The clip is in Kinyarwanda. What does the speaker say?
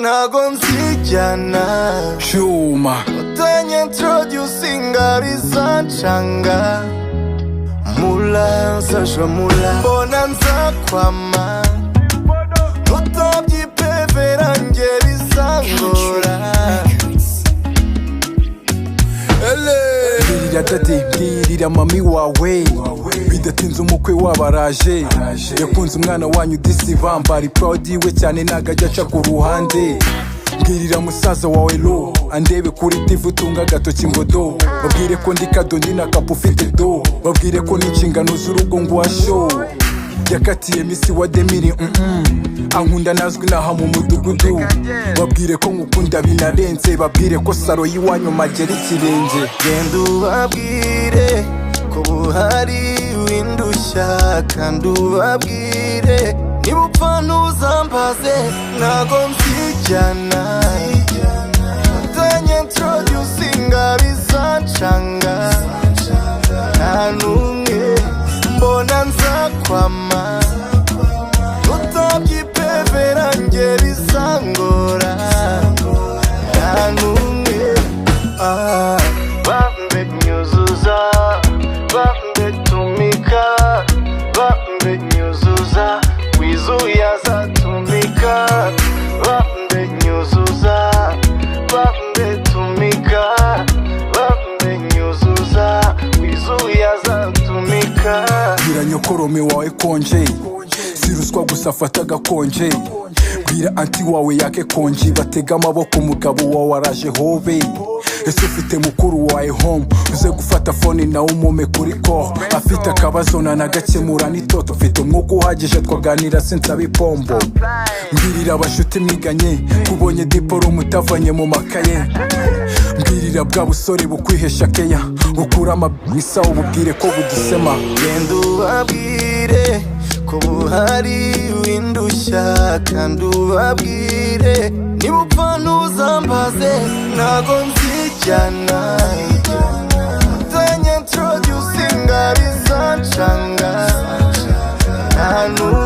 ntago nzijyana Shuma utanyiintroducing arizancanga mula nsasha mula mbona nzakwama utabyipevera nge bizangora Mbwirira dadi, mbwirira mami wawe bidatinze umukwe wabaraje yakunze umwana wanyu disi bambari proud iwe cyane nagajya aca ku ruhande mbwirira musaza wawe lo andebe kuri TV utunga agatoki ngo do babwire ko ndi kado ndi na kapu ufite do babwire ko n'inshingano z'urugo ngo washo yakatiye misi wa demiri ankunda nazwi naha mu mudugudu babwire ko ngukunda binarenze babwire ko saro y'iwanyu magera ikirenge genda ubabwire ko buhari windushya kandi ubabwire niba upfa ntuzambaze ntago nzijyana utanyiintroducing arizancanga nta n'umwe mbona nzakwama utabyipevera nge bizangora nta n'umwe bambe nyuzuza bambe tumika bambe nyuzuza wizuye azatumika bambe nyuzuza bambe tumika bambe nyuzuza wizuye azatumika bwira nyokorome wawe konje si ruswa gusa afata agakonje bwira anti wawe yake konji batega amaboko umugabo wawe araje hobe ese ufite mukuru wawe home uze gufata phone nawe umume kuri call afite akabazo nanagakemura n'itoto ufite umwuka uhagije twaganira sinsabe ipombo mbwirira abashuti mwiganye kubonye diplome utavanye mu makaye mbwirira bwa busore bukwihesha keya bukura amabisa ububwire ko budusema genda ubabwire ko buhari windushya kandi ubabwire niba upfa ntuzambaze ntago nzijyana utanyiintroducing arizancanga nta n'umwe